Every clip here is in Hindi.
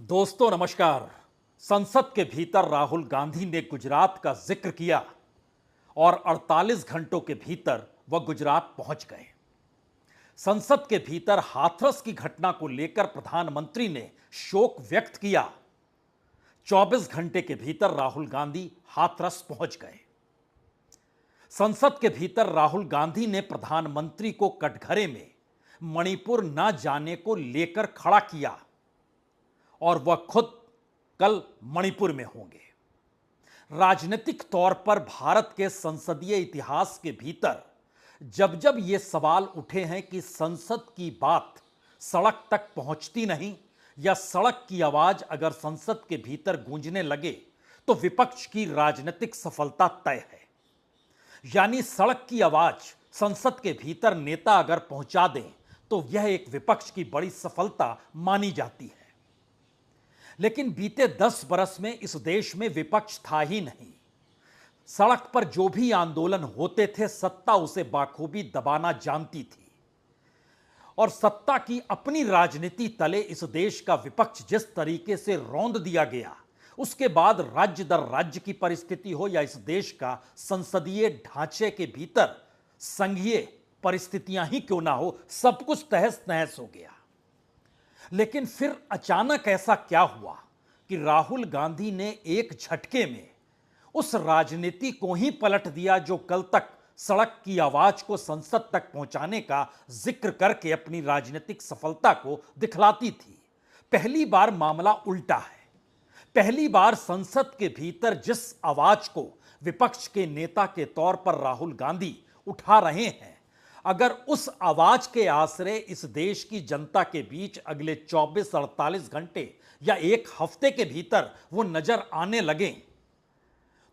दोस्तों नमस्कार। संसद के भीतर राहुल गांधी ने गुजरात का जिक्र किया और 48 घंटों के भीतर वह गुजरात पहुंच गए। संसद के भीतर हाथरस की घटना को लेकर प्रधानमंत्री ने शोक व्यक्त किया। 24 घंटे के भीतर राहुल गांधी हाथरस पहुंच गए। संसद के भीतर राहुल गांधी ने प्रधानमंत्री को कटघरे में मणिपुर न जाने को लेकर खड़ा किया और वह खुद कल मणिपुर में होंगे। राजनीतिक तौर पर भारत के संसदीय इतिहास के भीतर जब जब ये सवाल उठे हैं कि संसद की बात सड़क तक पहुंचती नहीं या सड़क की आवाज अगर संसद के भीतर गूंजने लगे तो विपक्ष की राजनीतिक सफलता तय है। यानी सड़क की आवाज संसद के भीतर नेता अगर पहुंचा दें तो यह एक विपक्ष की बड़ी सफलता मानी जाती है। लेकिन बीते 10 बरस में इस देश में विपक्ष था ही नहीं। सड़क पर जो भी आंदोलन होते थे सत्ता उसे बाखूबी दबाना जानती थी और सत्ता की अपनी राजनीति तले इस देश का विपक्ष जिस तरीके से रौंद दिया गया, उसके बाद राज्य दर राज्य की परिस्थिति हो या इस देश का संसदीय ढांचे के भीतर संघीय परिस्थितियां ही क्यों ना हो, सब कुछ तहस नहस हो गया। लेकिन फिर अचानक ऐसा क्या हुआ कि राहुल गांधी ने एक झटके में उस राजनीति को ही पलट दिया जो कल तक सड़क की आवाज को संसद तक पहुंचाने का जिक्र करके अपनी राजनीतिक सफलता को दिखलाती थी। पहली बार मामला उल्टा है। पहली बार संसद के भीतर जिस आवाज को विपक्ष के नेता के तौर पर राहुल गांधी उठा रहे हैं, अगर उस आवाज के आसरे इस देश की जनता के बीच अगले 24-48 घंटे या एक हफ्ते के भीतर वो नजर आने लगे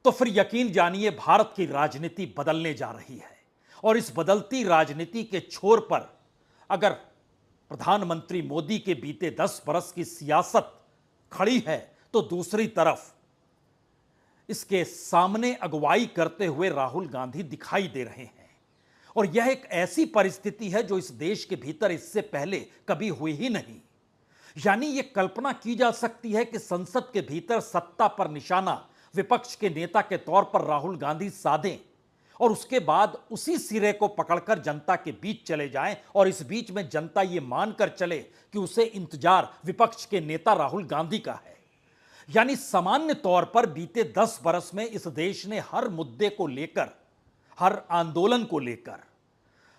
तो फिर यकीन जानिए भारत की राजनीति बदलने जा रही है। और इस बदलती राजनीति के छोर पर अगर प्रधानमंत्री मोदी के बीते 10 बरस की सियासत खड़ी है तो दूसरी तरफ इसके सामने अगुवाई करते हुए राहुल गांधी दिखाई दे रहे हैं। और यह एक ऐसी परिस्थिति है जो इस देश के भीतर इससे पहले कभी हुई ही नहीं। यानी यह कल्पना की जा सकती है कि संसद के भीतर सत्ता पर निशाना विपक्ष के नेता के तौर पर राहुल गांधी साधें और उसके बाद उसी सिरे को पकड़कर जनता के बीच चले जाएं और इस बीच में जनता यह मानकर चले कि उसे इंतजार विपक्ष के नेता राहुल गांधी का है। यानी सामान्य तौर पर बीते 10 बरस में इस देश ने हर मुद्दे को लेकर, हर आंदोलन को लेकर,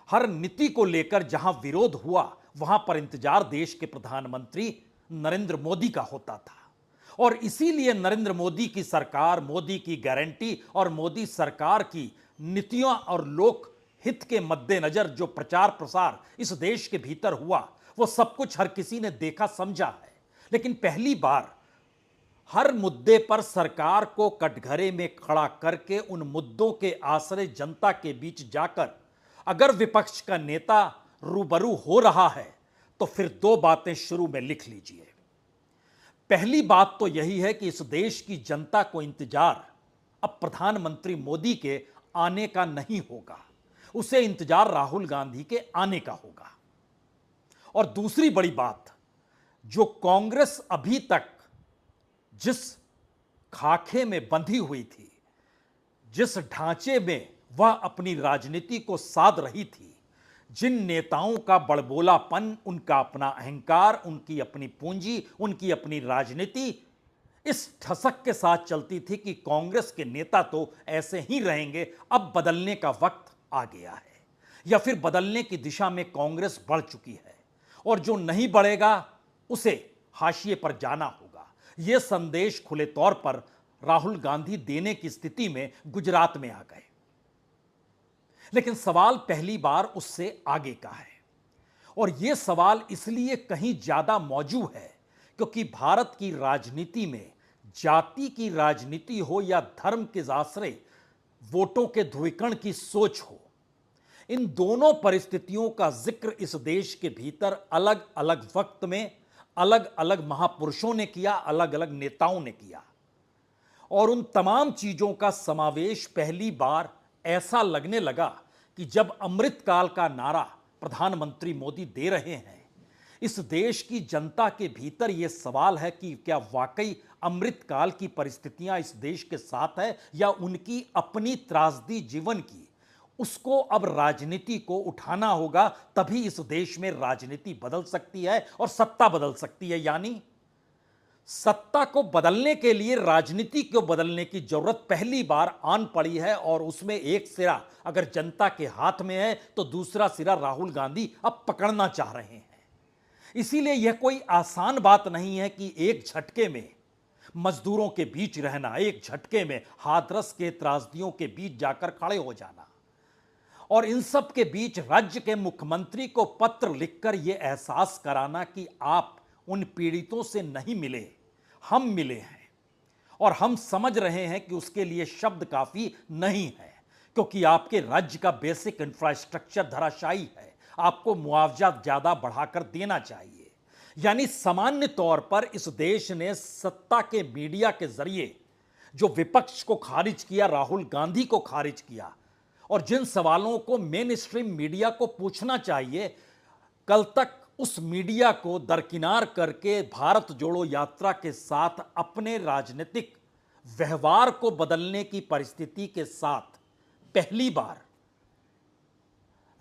हर नीति को लेकर जहां विरोध हुआ वहां पर इंतजार देश के प्रधानमंत्री नरेंद्र मोदी का होता था। और इसीलिए नरेंद्र मोदी की सरकार, मोदी की गारंटी और मोदी सरकार की नीतियों और लोक हित के मद्देनजर जो प्रचार प्रसार इस देश के भीतर हुआ वो सब कुछ हर किसी ने देखा समझा है। लेकिन पहली बार हर मुद्दे पर सरकार को कटघरे में खड़ा करके उन मुद्दों के आसरे जनता के बीच जाकर अगर विपक्ष का नेता रूबरू हो रहा है तो फिर दो बातें शुरू में लिख लीजिए। पहली बात तो यही है कि इस देश की जनता को इंतजार अब प्रधानमंत्री मोदी के आने का नहीं होगा, उसे इंतजार राहुल गांधी के आने का होगा। और दूसरी बड़ी बात, जो कांग्रेस अभी तक जिस खाके में बंधी हुई थी, जिस ढांचे में वह अपनी राजनीति को साध रही थी, जिन नेताओं का बड़बोलापन, उनका अपना अहंकार, उनकी अपनी पूंजी, उनकी अपनी राजनीति इस ठसक के साथ चलती थी कि कांग्रेस के नेता तो ऐसे ही रहेंगे, अब बदलने का वक्त आ गया है या फिर बदलने की दिशा में कांग्रेस बढ़ चुकी है और जो नहीं बढ़ेगा उसे हाशिए पर जाना होगा। यह संदेश खुले तौर पर राहुल गांधी देने की स्थिति में गुजरात में आ गए। लेकिन सवाल पहली बार उससे आगे का है और यह सवाल इसलिए कहीं ज्यादा मौजूद है क्योंकि भारत की राजनीति में जाति की राजनीति हो या धर्म के आश्रय वोटों के ध्रुवीकरण की सोच हो, इन दोनों परिस्थितियों का जिक्र इस देश के भीतर अलग अलग वक्त में अलग अलग महापुरुषों ने किया, अलग अलग नेताओं ने किया। और उन तमाम चीजों का समावेश पहली बार ऐसा लगने लगा कि जब अमृतकाल का नारा प्रधानमंत्री मोदी दे रहे हैं, इस देश की जनता के भीतर यह सवाल है कि क्या वाकई अमृतकाल की परिस्थितियां इस देश के साथ है या उनकी अपनी त्रासदी जीवन की। उसको अब राजनीति को उठाना होगा, तभी इस देश में राजनीति बदल सकती है और सत्ता बदल सकती है। यानी सत्ता को बदलने के लिए राजनीति को बदलने की जरूरत पहली बार आन पड़ी है, और उसमें एक सिरा अगर जनता के हाथ में है तो दूसरा सिरा राहुल गांधी अब पकड़ना चाह रहे हैं। इसीलिए यह कोई आसान बात नहीं है कि एक झटके में मजदूरों के बीच रहना, एक झटके में हाथरस के त्रासदियों के बीच जाकर खड़े हो जाना, और इन सब के बीच राज्य के मुख्यमंत्री को पत्र लिखकर यह एहसास कराना कि आप उन पीड़ितों से नहीं मिले, हम मिले हैं, और हम समझ रहे हैं कि उसके लिए शब्द काफी नहीं है, क्योंकि आपके राज्य का बेसिक इंफ्रास्ट्रक्चर धराशायी है, आपको मुआवजा ज्यादा बढ़ाकर देना चाहिए। यानी सामान्य तौर पर इस देश ने सत्ता के मीडिया के जरिए जो विपक्ष को खारिज किया, राहुल गांधी को खारिज किया, और जिन सवालों को मेन स्ट्रीम मीडिया को पूछना चाहिए, कल तक उस मीडिया को दरकिनार करके भारत जोड़ो यात्रा के साथ अपने राजनीतिक व्यवहार को बदलने की परिस्थिति के साथ पहली बार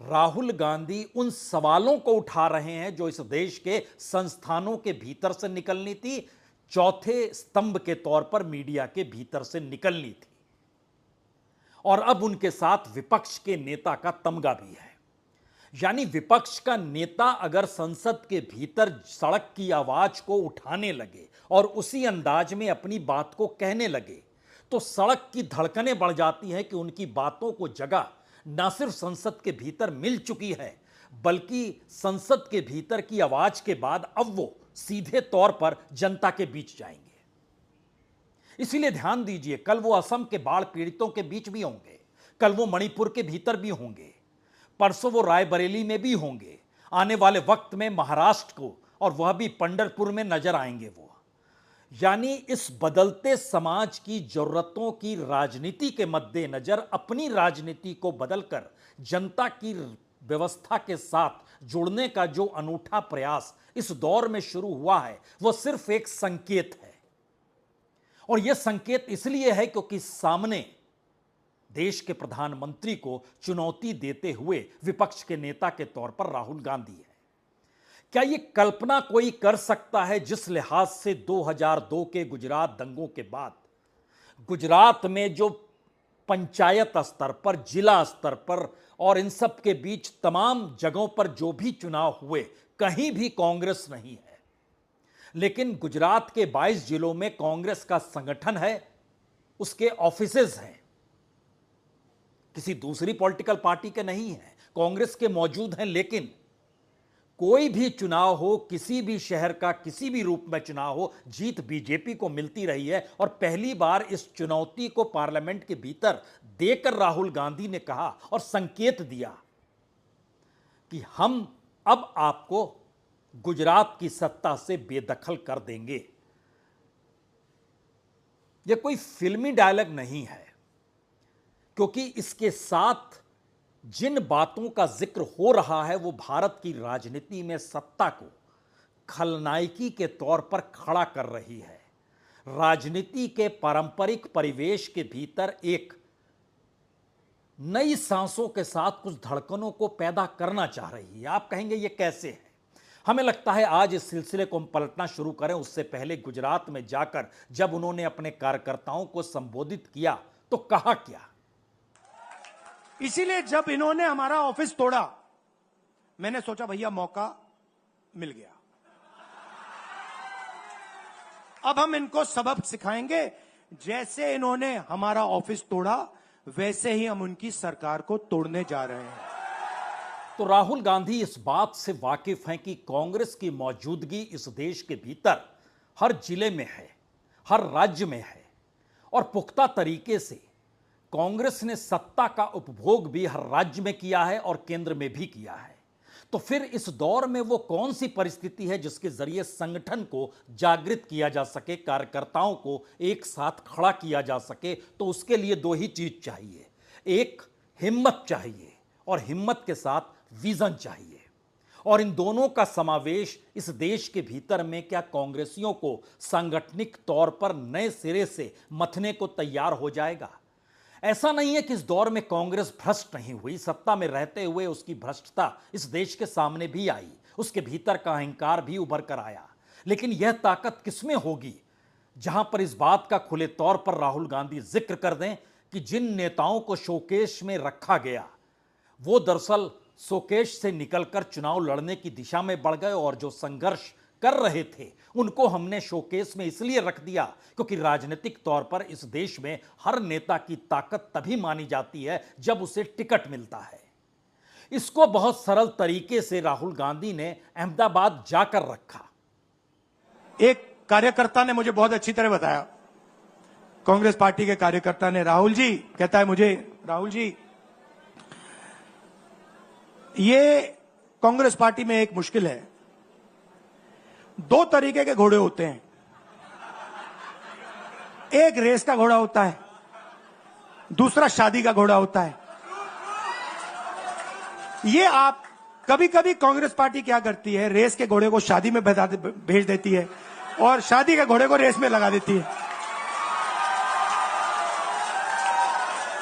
राहुल गांधी उन सवालों को उठा रहे हैं जो इस देश के संस्थानों के भीतर से निकलनी थी, चौथे स्तंभ के तौर पर मीडिया के भीतर से निकलनी थी, और अब उनके साथ विपक्ष के नेता का तमगा भी है। यानी विपक्ष का नेता अगर संसद के भीतर सड़क की आवाज को उठाने लगे और उसी अंदाज में अपनी बात को कहने लगे, तो सड़क की धड़कनें बढ़ जाती हैं कि उनकी बातों को जगह न सिर्फ संसद के भीतर मिल चुकी है, बल्कि संसद के भीतर की आवाज के बाद अब वो सीधे तौर पर जनता के बीच जाएंगे। इसीलिए ध्यान दीजिए, कल वो असम के बाढ़ पीड़ितों के बीच भी होंगे, कल वो मणिपुर के भीतर भी होंगे, परसों वो रायबरेली में भी होंगे, आने वाले वक्त में महाराष्ट्र को, और वह भी पंढरपुर में नजर आएंगे वो। यानी इस बदलते समाज की जरूरतों की राजनीति के मद्देनजर अपनी राजनीति को बदलकर जनता की व्यवस्था के साथ जुड़ने का जो अनूठा प्रयास इस दौर में शुरू हुआ है, वह सिर्फ एक संकेत है। और यह संकेत इसलिए है क्योंकि सामने देश के प्रधानमंत्री को चुनौती देते हुए विपक्ष के नेता के तौर पर राहुल गांधी है। क्या यह कल्पना कोई कर सकता है जिस लिहाज से 2002 के गुजरात दंगों के बाद गुजरात में जो पंचायत स्तर पर, जिला स्तर पर और इन सब के बीच तमाम जगहों पर जो भी चुनाव हुए, कहीं भी कांग्रेस नहीं है, लेकिन गुजरात के 22 जिलों में कांग्रेस का संगठन है, उसके ऑफिसेज हैं, किसी दूसरी पॉलिटिकल पार्टी के नहीं है, कांग्रेस के मौजूद हैं। लेकिन कोई भी चुनाव हो, किसी भी शहर का किसी भी रूप में चुनाव हो, जीत बीजेपी को मिलती रही है। और पहली बार इस चुनौती को पार्लियामेंट के भीतर देकर राहुल गांधी ने कहा और संकेत दिया कि हम अब आपको गुजरात की सत्ता से बेदखल कर देंगे। यह कोई फिल्मी डायलॉग नहीं है, क्योंकि इसके साथ जिन बातों का जिक्र हो रहा है वो भारत की राजनीति में सत्ता को खलनायकी के तौर पर खड़ा कर रही है। राजनीति के पारंपरिक परिवेश के भीतर एक नई सांसों के साथ कुछ धड़कनों को पैदा करना चाह रही है। आप कहेंगे ये कैसे है? हमें लगता है आज इस सिलसिले को हम पलटना शुरू करें उससे पहले गुजरात में जाकर जब उन्होंने अपने कार्यकर्ताओं को संबोधित किया तो कहा क्या। इसीलिए जब इन्होंने हमारा ऑफिस तोड़ा, मैंने सोचा भैया मौका मिल गया, अब हम इनको सबक सिखाएंगे। जैसे इन्होंने हमारा ऑफिस तोड़ा, वैसे ही हम उनकी सरकार को तोड़ने जा रहे हैं। तो राहुल गांधी इस बात से वाकिफ हैं कि कांग्रेस की मौजूदगी इस देश के भीतर हर जिले में है, हर राज्य में है, और पुख्ता तरीके से कांग्रेस ने सत्ता का उपभोग भी हर राज्य में किया है और केंद्र में भी किया है। तो फिर इस दौर में वो कौन सी परिस्थिति है जिसके जरिए संगठन को जागृत किया जा सके, कार्यकर्ताओं को एक साथ खड़ा किया जा सके? तो उसके लिए दो ही चीज चाहिए, एक हिम्मत चाहिए और हिम्मत के साथ विजन चाहिए। और इन दोनों का समावेश इस देश के भीतर में क्या कांग्रेसियों को सांगठनिक तौर पर नए सिरे से मथने को तैयार हो जाएगा? ऐसा नहीं है कि इस दौर में कांग्रेस भ्रष्ट नहीं हुई, सत्ता में रहते हुए उसकी भ्रष्टता इस देश के सामने भी आई, उसके भीतर का अहंकार भी उभर कर आया। लेकिन यह ताकत किसमें होगी जहां पर इस बात का खुले तौर पर राहुल गांधी जिक्र कर दें कि जिन नेताओं को शोकेश में रखा गया वो दरअसल शोकेश से निकलकर चुनाव लड़ने की दिशा में बढ़ गए, और जो संघर्ष कर रहे थे उनको हमने शोकेस में इसलिए रख दिया क्योंकि राजनीतिक तौर पर इस देश में हर नेता की ताकत तभी मानी जाती है जब उसे टिकट मिलता है। इसको बहुत सरल तरीके से राहुल गांधी ने अहमदाबाद जाकर रखा। एक कार्यकर्ता ने मुझे बहुत अच्छी तरह बताया, कांग्रेस पार्टी के कार्यकर्ता ने, राहुल जी कहता है मुझे, राहुल जी ये कांग्रेस पार्टी में एक मुश्किल है, दो तरीके के घोड़े होते हैं, एक रेस का घोड़ा होता है, दूसरा शादी का घोड़ा होता है। ये आप कभी कभी कांग्रेस पार्टी क्या करती है, रेस के घोड़े को शादी में भेज देती है और शादी के घोड़े को रेस में लगा देती है।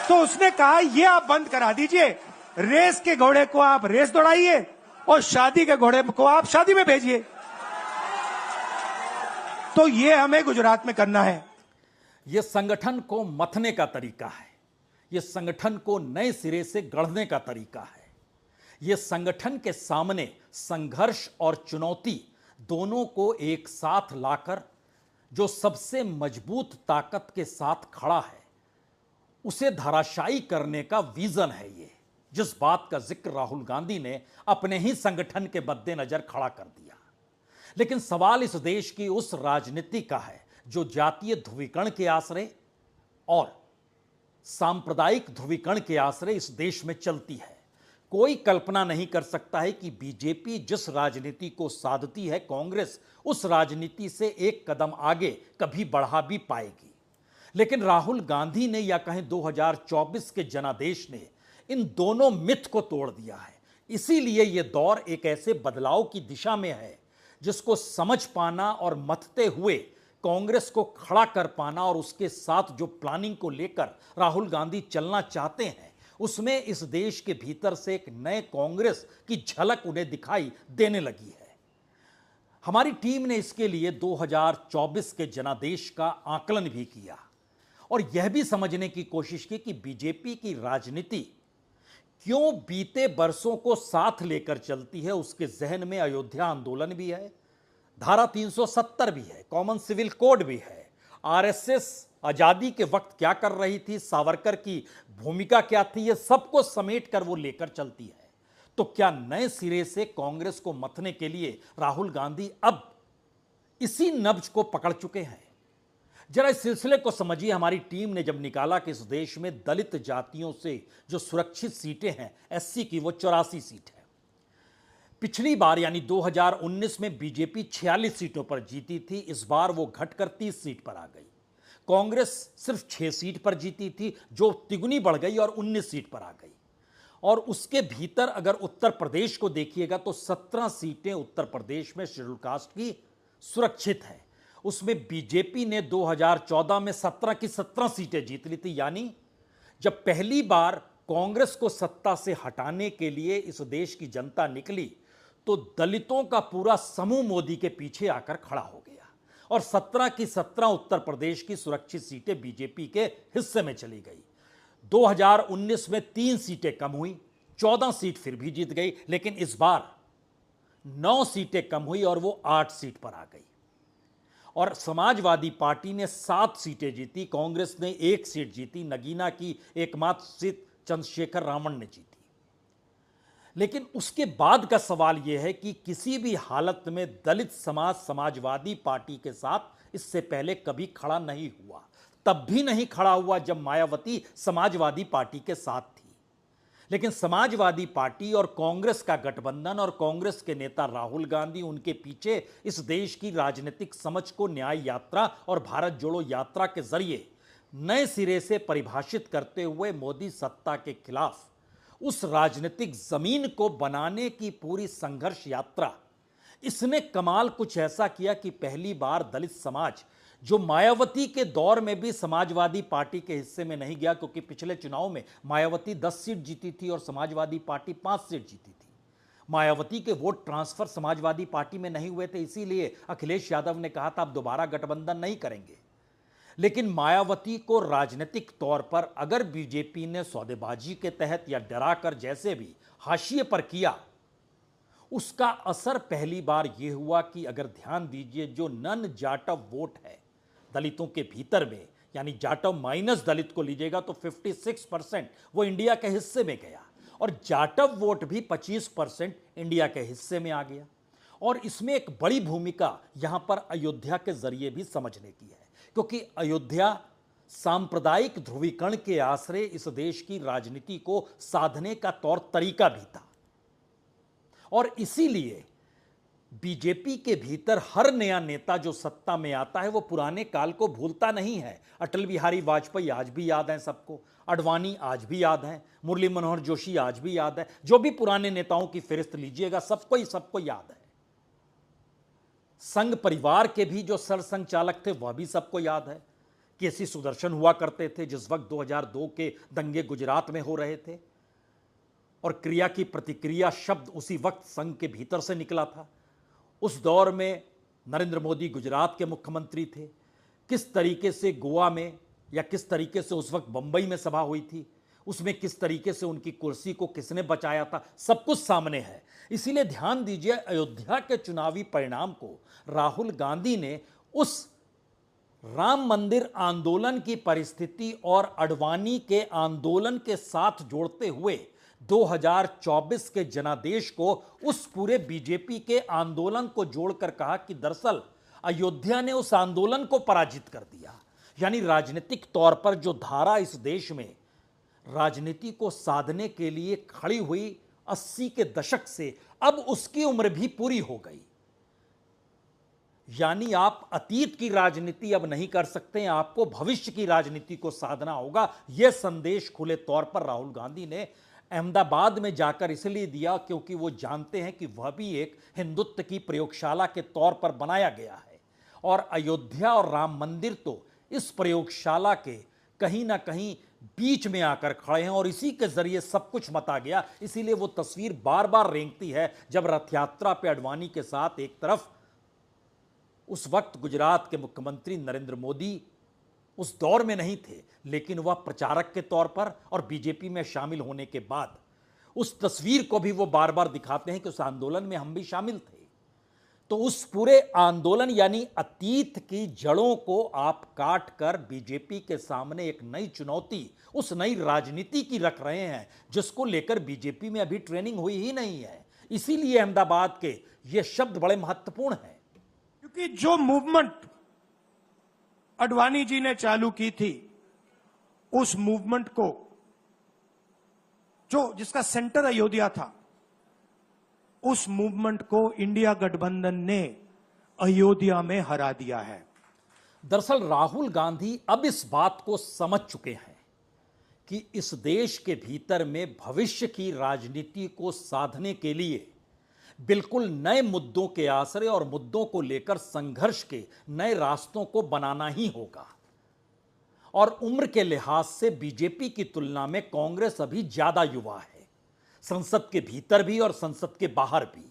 तो उसने कहा ये आप बंद करा दीजिए, रेस के घोड़े को आप रेस दौड़ाइए और शादी के घोड़े को आप शादी में भेजिए। तो ये हमें गुजरात में करना है। यह संगठन को मथने का तरीका है, यह संगठन को नए सिरे से गढ़ने का तरीका है। यह संगठन के सामने संघर्ष और चुनौती दोनों को एक साथ लाकर जो सबसे मजबूत ताकत के साथ खड़ा है उसे धराशायी करने का विजन है। ये जिस बात का जिक्र राहुल गांधी ने अपने ही संगठन के मद्देनजर खड़ा कर दिया। लेकिन सवाल इस देश की उस राजनीति का है जो जातीय ध्रुवीकरण के आश्रय और सांप्रदायिक ध्रुवीकरण के आश्रय इस देश में चलती है। कोई कल्पना नहीं कर सकता है कि बीजेपी जिस राजनीति को साधती है, कांग्रेस उस राजनीति से एक कदम आगे कभी बढ़ा भी पाएगी। लेकिन राहुल गांधी ने या कहें 2024 के जनादेश ने इन दोनों मिथ को तोड़ दिया है। इसीलिए यह दौर एक ऐसे बदलाव की दिशा में है जिसको समझ पाना और मथते हुए कांग्रेस को खड़ा कर पाना और उसके साथ जो प्लानिंग को लेकर राहुल गांधी चलना चाहते हैं उसमें इस देश के भीतर से एक नए कांग्रेस की झलक उन्हें दिखाई देने लगी है। हमारी टीम ने इसके लिए 2024 के जनादेश का आकलन भी किया और यह भी समझने की कोशिश की कि बीजेपी की राजनीति क्यों बीते बरसों को साथ लेकर चलती है। उसके जहन में अयोध्या आंदोलन भी है, धारा 370 भी है, कॉमन सिविल कोड भी है, आरएसएस आजादी के वक्त क्या कर रही थी, सावरकर की भूमिका क्या थी, ये सबको समेट कर वो लेकर चलती है। तो क्या नए सिरे से कांग्रेस को मथने के लिए राहुल गांधी अब इसी नब्ज को पकड़ चुके हैं? जरा इस सिलसिले को समझिए। हमारी टीम ने जब निकाला कि इस देश में दलित जातियों से जो सुरक्षित सीटें हैं एससी की, वो 84 सीट है। पिछली बार यानी 2019 में बीजेपी 46 सीटों पर जीती थी, इस बार वो घटकर 30 सीट पर आ गई। कांग्रेस सिर्फ 6 सीट पर जीती थी जो तिगुनी बढ़ गई और 19 सीट पर आ गई। और उसके भीतर अगर उत्तर प्रदेश को देखिएगा तो 17 सीटें उत्तर प्रदेश में शेड्यूल कास्ट की सुरक्षित है। उसमें बीजेपी ने 2014 में 17 की 17 सीटें जीत ली थी। यानी जब पहली बार कांग्रेस को सत्ता से हटाने के लिए इस देश की जनता निकली तो दलितों का पूरा समूह मोदी के पीछे आकर खड़ा हो गया और 17 की 17 उत्तर प्रदेश की सुरक्षित सीटें बीजेपी के हिस्से में चली गई। 2019 में 3 सीटें कम हुई, 14 सीट फिर भी जीत गई, लेकिन इस बार 9 सीटें कम हुई और वो 8 सीट पर आ गई। और समाजवादी पार्टी ने 7 सीटें जीती, कांग्रेस ने 1 सीट जीती, नगीना की एकमात्र सीट चंद्रशेखर रावण ने जीती। लेकिन उसके बाद का सवाल यह है कि किसी भी हालत में दलित समाज समाजवादी पार्टी के साथ इससे पहले कभी खड़ा नहीं हुआ। तब भी नहीं खड़ा हुआ जब मायावती समाजवादी पार्टी के साथ थी। लेकिन समाजवादी पार्टी और कांग्रेस का गठबंधन और कांग्रेस के नेता राहुल गांधी, उनके पीछे इस देश की राजनीतिक समझ को न्याय यात्रा और भारत जोड़ो यात्रा के जरिए नए सिरे से परिभाषित करते हुए मोदी सत्ता के खिलाफ उस राजनीतिक जमीन को बनाने की पूरी संघर्ष यात्रा, इसने कमाल कुछ ऐसा किया कि पहली बार दलित समाज, जो मायावती के दौर में भी समाजवादी पार्टी के हिस्से में नहीं गया, क्योंकि पिछले चुनाव में मायावती 10 सीट जीती थी और समाजवादी पार्टी 5 सीट जीती थी। मायावती के वोट ट्रांसफर समाजवादी पार्टी में नहीं हुए थे, इसीलिए अखिलेश यादव ने कहा था अब दोबारा गठबंधन नहीं करेंगे। लेकिन मायावती को राजनीतिक तौर पर अगर बीजेपी ने सौदेबाजी के तहत या डराकर जैसे भी हाशिए पर किया, उसका असर पहली बार यह हुआ कि अगर ध्यान दीजिए, जो नन जाटव वोट है दलितों के भीतर में, यानी जाटव माइनस दलित को लीजिएगा तो 56% वो इंडिया के हिस्से में गया, और जाटव वोट भी 25% इंडिया के हिस्से में आ गया। और इसमें एक बड़ी भूमिका यहां पर अयोध्या के जरिए भी समझने की है, क्योंकि अयोध्या सांप्रदायिक ध्रुवीकरण के आश्रय इस देश की राजनीति को साधने का तौर तरीका भी था। और इसीलिए बीजेपी के भीतर हर नया नेता जो सत्ता में आता है वो पुराने काल को भूलता नहीं है। अटल बिहारी वाजपेयी आज भी याद हैं सबको, अडवाणी आज भी याद हैं, मुरली मनोहर जोशी आज भी याद है, जो भी पुराने नेताओं की फहरिस्त लीजिएगा सबको याद है। संघ परिवार के भी जो सरसंघचालक थे वह भी सबको याद है। केसी सुदर्शन हुआ करते थे जिस वक्त 2002 के दंगे गुजरात में हो रहे थे, और क्रिया की प्रतिक्रिया शब्द उसी वक्त संघ के भीतर से निकला था। उस दौर में नरेंद्र मोदी गुजरात के मुख्यमंत्री थे। किस तरीके से गोवा में या किस तरीके से उस वक्त बंबई में सभा हुई थी, उसमें किस तरीके से उनकी कुर्सी को किसने बचाया था, सब कुछ सामने है। इसीलिए ध्यान दीजिए, अयोध्या के चुनावी परिणाम को राहुल गांधी ने उस राम मंदिर आंदोलन की परिस्थिति और अडवाणी के आंदोलन के साथ जोड़ते हुए 2024 के जनादेश को उस पूरे बीजेपी के आंदोलन को जोड़कर कहा कि दरअसल अयोध्या ने उस आंदोलन को पराजित कर दिया। यानी राजनीतिक तौर पर जो धारा इस देश में राजनीति को साधने के लिए खड़ी हुई 80 के दशक से, अब उसकी उम्र भी पूरी हो गई। यानी आप अतीत की राजनीति अब नहीं कर सकते हैं, आपको भविष्य की राजनीति को साधना होगा। यह संदेश खुले तौर पर राहुल गांधी ने अहमदाबाद में जाकर इसलिए दिया क्योंकि वो जानते हैं कि वह भी एक हिंदुत्व की प्रयोगशाला के तौर पर बनाया गया है, और अयोध्या और राम मंदिर तो इस प्रयोगशाला के कहीं ना कहीं बीच में आकर खड़े हैं, और इसी के जरिए सब कुछ मता गया। इसीलिए वो तस्वीर बार बार रेंगती है जब रथ यात्रा पे अडवाणी के साथ एक तरफ उस वक्त गुजरात के मुख्यमंत्री नरेंद्र मोदी उस दौर में नहीं थे, लेकिन वह प्रचारक के तौर पर और बीजेपी में शामिल होने के बाद उस तस्वीर को भी वो बार बार दिखाते हैं कि उस आंदोलन में हम भी शामिल थे। तो उस पूरे आंदोलन यानी अतीत की जड़ों को आप काट कर बीजेपी के सामने एक नई चुनौती, उस नई राजनीति की रख रहे हैं, जिसको लेकर बीजेपी में अभी ट्रेनिंग हुई ही नहीं है। इसीलिए अहमदाबाद के ये शब्द बड़े महत्वपूर्ण हैं, क्योंकि जो मूवमेंट अडवाणी जी ने चालू की थी, उस मूवमेंट को जिसका सेंटर अयोध्या था, उस मूवमेंट को इंडिया गठबंधन ने अयोध्या में हरा दिया है। दरअसल राहुल गांधी अब इस बात को समझ चुके हैं कि इस देश के भीतर में भविष्य की राजनीति को साधने के लिए बिल्कुल नए मुद्दों के आश्रय और मुद्दों को लेकर संघर्ष के नए रास्तों को बनाना ही होगा। और उम्र के लिहाज से बीजेपी की तुलना में कांग्रेस अभी ज्यादा युवा है, संसद के भीतर भी और संसद के बाहर भी।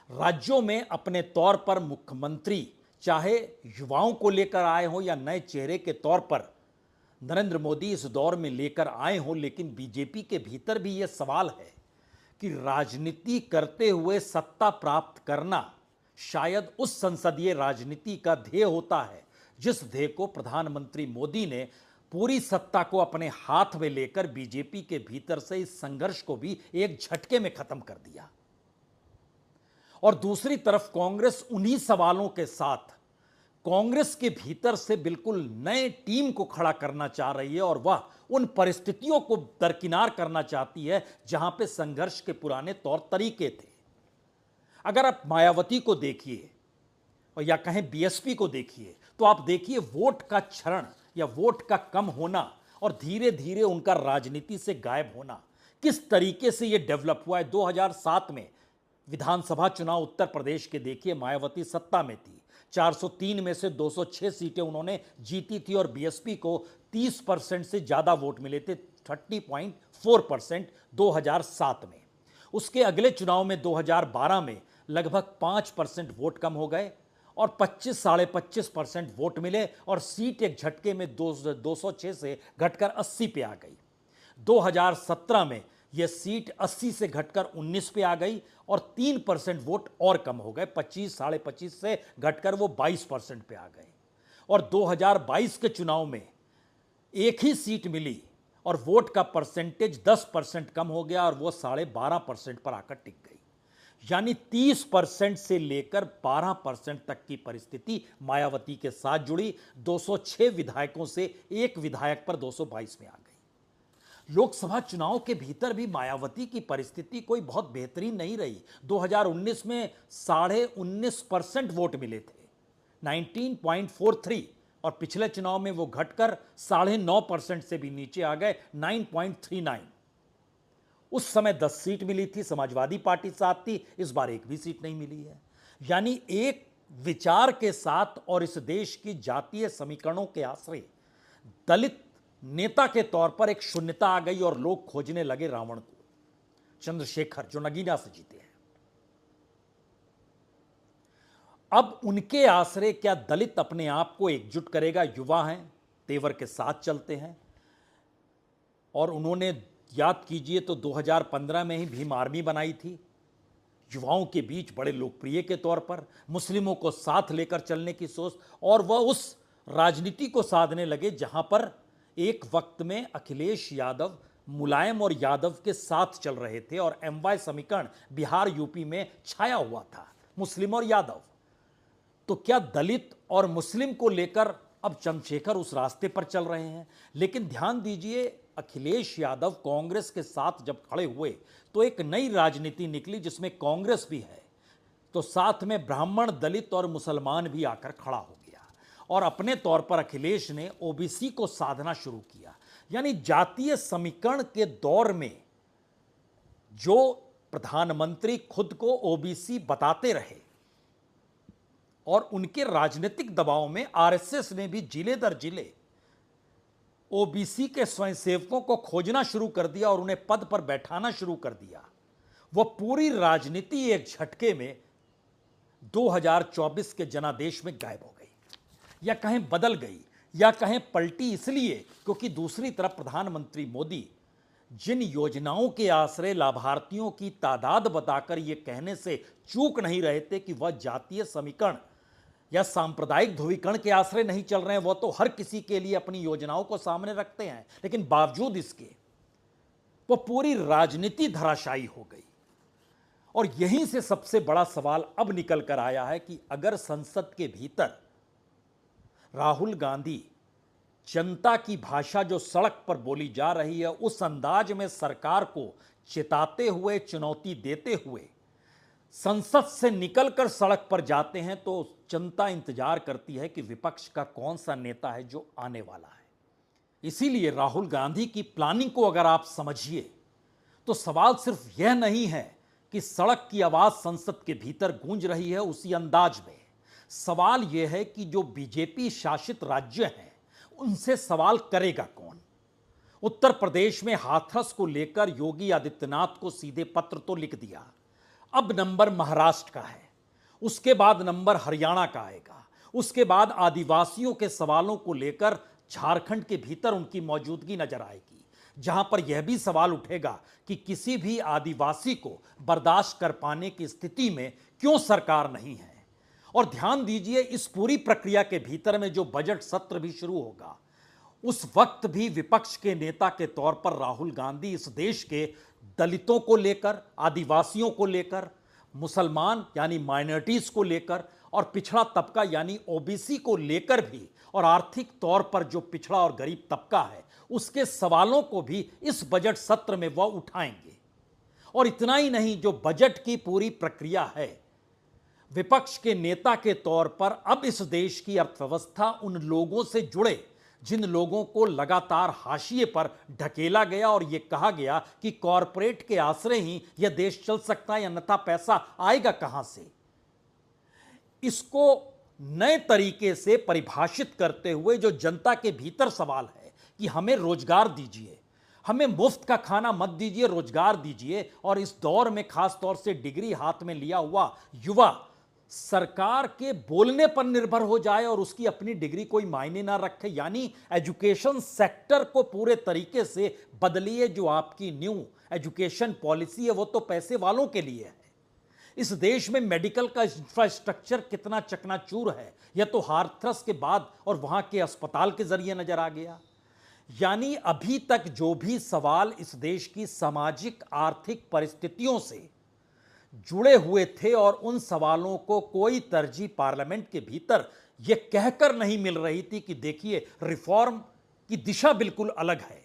राज्यों में अपने तौर पर मुख्यमंत्री चाहे युवाओं को लेकर आए हों या नए चेहरे के तौर पर नरेंद्र मोदी इस दौर में लेकर आए हों, लेकिन बीजेपी के भीतर भी यह सवाल है कि राजनीति करते हुए सत्ता प्राप्त करना शायद उस संसदीय राजनीति का ध्येय होता है जिस ध्येय को प्रधानमंत्री मोदी ने पूरी सत्ता को अपने हाथ में लेकर बीजेपी के भीतर से इस संघर्ष को भी एक झटके में खत्म कर दिया। और दूसरी तरफ कांग्रेस उन्हीं सवालों के साथ कांग्रेस के भीतर से बिल्कुल नए टीम को खड़ा करना चाह रही है, और वह उन परिस्थितियों को दरकिनार करना चाहती है जहां पे संघर्ष के पुराने तौर तरीके थे। अगर आप मायावती को देखिए और या कहें बीएसपी को देखिए, तो आप देखिए वोट का क्षरण या वोट का कम होना और धीरे धीरे उनका राजनीति से गायब होना किस तरीके से यह डेवलप हुआ है। 2007 में विधानसभा चुनाव उत्तर प्रदेश के देखिए, मायावती सत्ता में थी, 403 में से 206 सीटें उन्होंने जीती थी और बीएसपी को 30% से ज्यादा वोट मिले थे, 30.4% 2007 में। उसके अगले चुनाव में 2012 में लगभग 5% वोट कम हो गए और 25-25.5% वोट मिले और सीट एक झटके में 206 से घटकर 80 पे आ गई। 2017 में यह सीट 80 से घटकर 19 पे आ गई और 3% वोट और कम हो गए, 25-25.5 से घटकर वो 22% पे आ गए। और 2022 के चुनाव में एक ही सीट मिली और वोट का परसेंटेज 10% कम हो गया और वो 12.5% पर आकर टिक गई। यानी 30% से लेकर 12% तक की परिस्थिति मायावती के साथ जुड़ी। 206 विधायकों से एक विधायक पर 222 में आ गई। लोकसभा चुनाव के भीतर भी मायावती की परिस्थिति कोई बहुत बेहतरीन नहीं रही। 2019 में 19.5% वोट मिले थे, 19.43, और पिछले चुनाव में वो घटकर 9.5% से भी नीचे आ गए, 9.39। उस समय 10 सीट मिली थी, समाजवादी पार्टी साथ थी, इस बार एक भी सीट नहीं मिली है। यानी एक विचार के साथ और इस देश की जातीय समीकरणों के आश्रय दलित नेता के तौर पर एक शून्यता आ गई और लोग खोजने लगे रावण को, चंद्रशेखर, जो नगीना से जीते हैं। अब उनके आश्रय क्या दलित अपने आप को एकजुट करेगा? युवा हैं, तेवर के साथ चलते हैं, और उन्होंने याद कीजिए तो 2015 में ही भीम आर्मी बनाई थी, युवाओं के बीच बड़े लोकप्रिय के तौर पर, मुस्लिमों को साथ लेकर चलने की सोच, और वह उस राजनीति को साधने लगे जहां पर एक वक्त में अखिलेश यादव मुलायम और यादव के साथ चल रहे थे और एमवाय समीकरण बिहार यूपी में छाया हुआ था, मुस्लिम और यादव। तो क्या दलित और मुस्लिम को लेकर अब चंद्रशेखर उस रास्ते पर चल रहे हैं? लेकिन ध्यान दीजिए, अखिलेश यादव कांग्रेस के साथ जब खड़े हुए तो एक नई राजनीति निकली जिसमें कांग्रेस भी है, तो साथ में ब्राह्मण, दलित और मुसलमान भी आकर खड़ा हो गया। और अपने तौर पर अखिलेश ने ओबीसी को साधना शुरू किया। यानी जातीय समीकरण के दौर में जो प्रधानमंत्री खुद को ओबीसी बताते रहे और उनके राजनीतिक दबाव में आरएसएस ने भी जिले दर जिले ओबीसी के स्वयंसेवकों को खोजना शुरू कर दिया और उन्हें पद पर बैठाना शुरू कर दिया। वह पूरी राजनीति एक झटके में 2024 के जनादेश में गायब हो गई, या कहें बदल गई, या कहें पलटी, इसलिए क्योंकि दूसरी तरफ प्रधानमंत्री मोदी जिन योजनाओं के आश्रय लाभार्थियों की तादाद बताकर यह कहने से चूक नहीं रहे थे कि वह जातीय समीकरण या सांप्रदायिक ध्रुवीकरण के आश्रय नहीं चल रहे हैं, वह तो हर किसी के लिए अपनी योजनाओं को सामने रखते हैं, लेकिन बावजूद इसके वह पूरी राजनीति धराशायी हो गई। और यहीं से सबसे बड़ा सवाल अब निकल कर आया है कि अगर संसद के भीतर राहुल गांधी जनता की भाषा जो सड़क पर बोली जा रही है उस अंदाज में सरकार को चिताते हुए, चुनौती देते हुए संसद से निकलकर सड़क पर जाते हैं, तो जनता इंतजार करती है कि विपक्ष का कौन सा नेता है जो आने वाला है। इसीलिए राहुल गांधी की प्लानिंग को अगर आप समझिए तो सवाल सिर्फ यह नहीं है कि सड़क की आवाज संसद के भीतर गूंज रही है उसी अंदाज में। सवाल यह है कि जो बीजेपी शासित राज्य हैं उनसे सवाल करेगा कौन? उत्तर प्रदेश में हाथरस को लेकर योगी आदित्यनाथ को सीधे पत्र तो लिख दिया, अब नंबर महाराष्ट्र का है, उसके बाद नंबर हरियाणा का आएगा, उसके बाद आदिवासियों के सवालों को लेकर झारखंड के भीतर उनकी मौजूदगी नजर आएगी, जहां पर यह भी सवाल उठेगा कि किसी भी आदिवासी को बर्दाश्त कर पाने की स्थिति में क्यों सरकार नहीं है। और ध्यान दीजिए, इस पूरी प्रक्रिया के भीतर में जो बजट सत्र भी शुरू होगा उस वक्त भी विपक्ष के नेता के तौर पर राहुल गांधी इस देश के दलितों को लेकर, आदिवासियों को लेकर, मुसलमान यानी माइनॉरिटीज को लेकर और पिछड़ा तबका यानी ओबीसी को लेकर भी, और आर्थिक तौर पर जो पिछड़ा और गरीब तबका है उसके सवालों को भी इस बजट सत्र में वह उठाएंगे। और इतना ही नहीं, जो बजट की पूरी प्रक्रिया है, विपक्ष के नेता के तौर पर अब इस देश की अर्थव्यवस्था उन लोगों से जुड़े जिन लोगों को लगातार हाशिए पर ढकेला गया और यह कहा गया कि कॉरपोरेट के आश्रय ही यह देश चल सकता है, अन्यथा पैसा आएगा कहां से, इसको नए तरीके से परिभाषित करते हुए जो जनता के भीतर सवाल है कि हमें रोजगार दीजिए, हमें मुफ्त का खाना मत दीजिए, रोजगार दीजिए, और इस दौर में खास तौर से डिग्री हाथ में लिया हुआ युवा सरकार के बोलने पर निर्भर हो जाए और उसकी अपनी डिग्री कोई मायने ना रखे, यानी एजुकेशन सेक्टर को पूरे तरीके से बदलिए। जो आपकी न्यू एजुकेशन पॉलिसी है वो तो पैसे वालों के लिए है। इस देश में मेडिकल का इंफ्रास्ट्रक्चर कितना चकनाचूर है यह तो हाथरस के बाद और वहां के अस्पताल के जरिए नजर आ गया। यानी अभी तक जो भी सवाल इस देश की सामाजिक आर्थिक परिस्थितियों से जुड़े हुए थे और उन सवालों को कोई तरजीह पार्लियामेंट के भीतर यह कहकर नहीं मिल रही थी कि देखिए रिफॉर्म की दिशा बिल्कुल अलग है,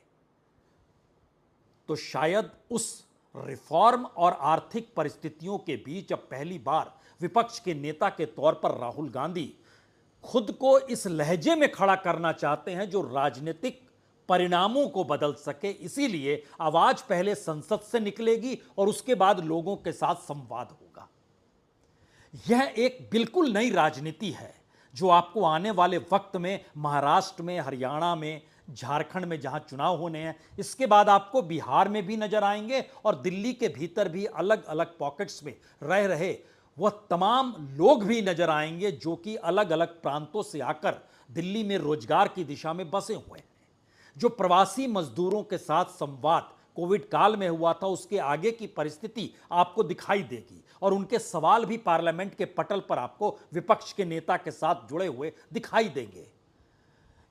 तो शायद उस रिफॉर्म और आर्थिक परिस्थितियों के बीच अब पहली बार विपक्ष के नेता के तौर पर राहुल गांधी खुद को इस लहजे में खड़ा करना चाहते हैं जो राजनीतिक परिणामों को बदल सके। इसीलिए आवाज पहले संसद से निकलेगी और उसके बाद लोगों के साथ संवाद होगा। यह एक बिल्कुल नई राजनीति है जो आपको आने वाले वक्त में महाराष्ट्र में, हरियाणा में, झारखंड में जहां चुनाव होने हैं, इसके बाद आपको बिहार में भी नजर आएंगे और दिल्ली के भीतर भी अलग अलग पॉकेट्स में रह रहे वह तमाम लोग भी नजर आएंगे जो कि अलग अलग प्रांतों से आकर दिल्ली में रोजगार की दिशा में बसे हुए हैं। जो प्रवासी मजदूरों के साथ संवाद कोविड काल में हुआ था उसके आगे की परिस्थिति आपको दिखाई देगी और उनके सवाल भी पार्लियामेंट के पटल पर आपको विपक्ष के नेता के साथ जुड़े हुए दिखाई देंगे।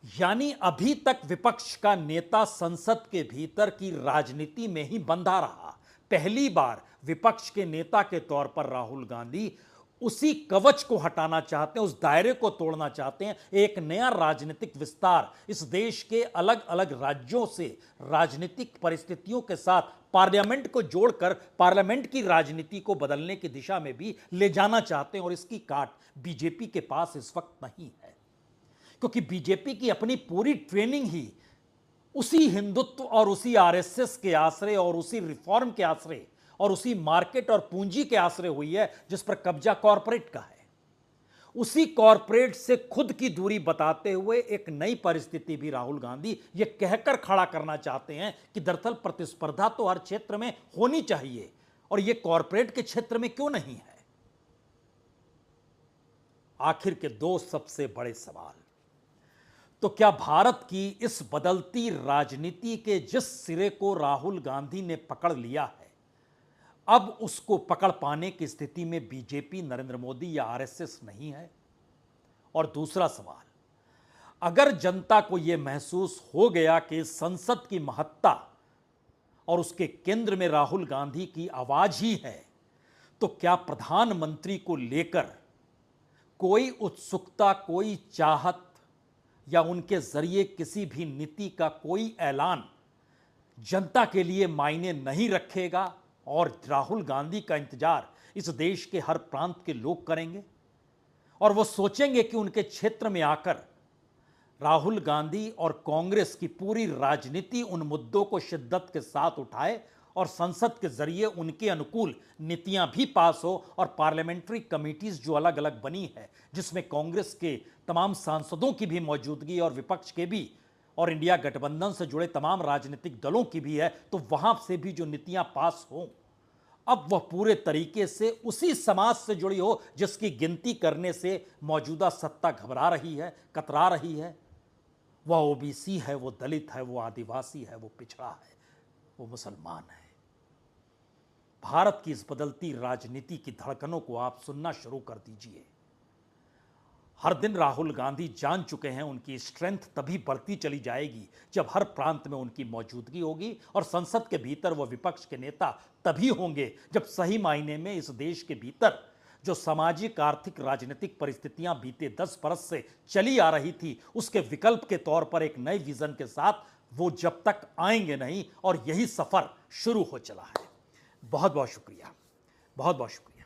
यानी अभी तक विपक्ष का नेता संसद के भीतर की राजनीति में ही बंधा रहा। पहली बार विपक्ष के नेता के तौर पर राहुल गांधी उसी कवच को हटाना चाहते हैं, उस दायरे को तोड़ना चाहते हैं। एक नया राजनीतिक विस्तार इस देश के अलग अलग राज्यों से राजनीतिक परिस्थितियों के साथ पार्लियामेंट को जोड़कर पार्लियामेंट की राजनीति को बदलने की दिशा में भी ले जाना चाहते हैं और इसकी काट बीजेपी के पास इस वक्त नहीं है, क्योंकि बीजेपी की अपनी पूरी ट्रेनिंग ही उसी हिंदुत्व और उसी आरएसएस के आश्रय और उसी रिफॉर्म के आश्रय और उसी मार्केट और पूंजी के आश्रय हुई है जिस पर कब्जा कॉरपोरेट का है। उसी कॉरपोरेट से खुद की दूरी बताते हुए एक नई परिस्थिति भी राहुल गांधी ये कहकर खड़ा करना चाहते हैं कि दरअसल प्रतिस्पर्धा तो हर क्षेत्र में होनी चाहिए और ये कॉरपोरेट के क्षेत्र में क्यों नहीं है। आखिर के दो सबसे बड़े सवाल, तो क्या भारत की इस बदलती राजनीति के जिस सिरे को राहुल गांधी ने पकड़ लिया है अब उसको पकड़ पाने की स्थिति में बीजेपी, नरेंद्र मोदी या आरएसएस नहीं है। और दूसरा सवाल, अगर जनता को यह महसूस हो गया कि संसद की महत्ता और उसके केंद्र में राहुल गांधी की आवाज ही है, तो क्या प्रधानमंत्री को लेकर कोई उत्सुकता, कोई चाहत या उनके जरिए किसी भी नीति का कोई ऐलान जनता के लिए मायने नहीं रखेगा और राहुल गांधी का इंतजार इस देश के हर प्रांत के लोग करेंगे और वो सोचेंगे कि उनके क्षेत्र में आकर राहुल गांधी और कांग्रेस की पूरी राजनीति उन मुद्दों को शिद्दत के साथ उठाए और संसद के जरिए उनके अनुकूल नीतियां भी पास हो और पार्लियामेंट्री कमेटीज जो अलग अलग बनी है जिसमें कांग्रेस के तमाम सांसदों की भी मौजूदगी और विपक्ष के भी और इंडिया गठबंधन से जुड़े तमाम राजनीतिक दलों की भी है, तो वहां से भी जो नीतियां पास हों अब वह पूरे तरीके से उसी समाज से जुड़ी हो जिसकी गिनती करने से मौजूदा सत्ता घबरा रही है, कतरा रही है। वह ओबीसी है, वो दलित है, वो आदिवासी है, वो पिछड़ा है, वो मुसलमान है। भारत की इस बदलती राजनीति की धड़कनों को आप सुनना शुरू कर दीजिए। हर दिन राहुल गांधी जान चुके हैं उनकी स्ट्रेंथ तभी बढ़ती चली जाएगी जब हर प्रांत में उनकी मौजूदगी होगी और संसद के भीतर वह विपक्ष के नेता तभी होंगे जब सही मायने में इस देश के भीतर जो सामाजिक, आर्थिक, राजनीतिक परिस्थितियां बीते 10 बरस से चली आ रही थी उसके विकल्प के तौर पर एक नए विजन के साथ वो जब तक आएंगे नहीं और यही सफर शुरू हो चला है। बहुत बहुत शुक्रिया, बहुत बहुत शुक्रिया।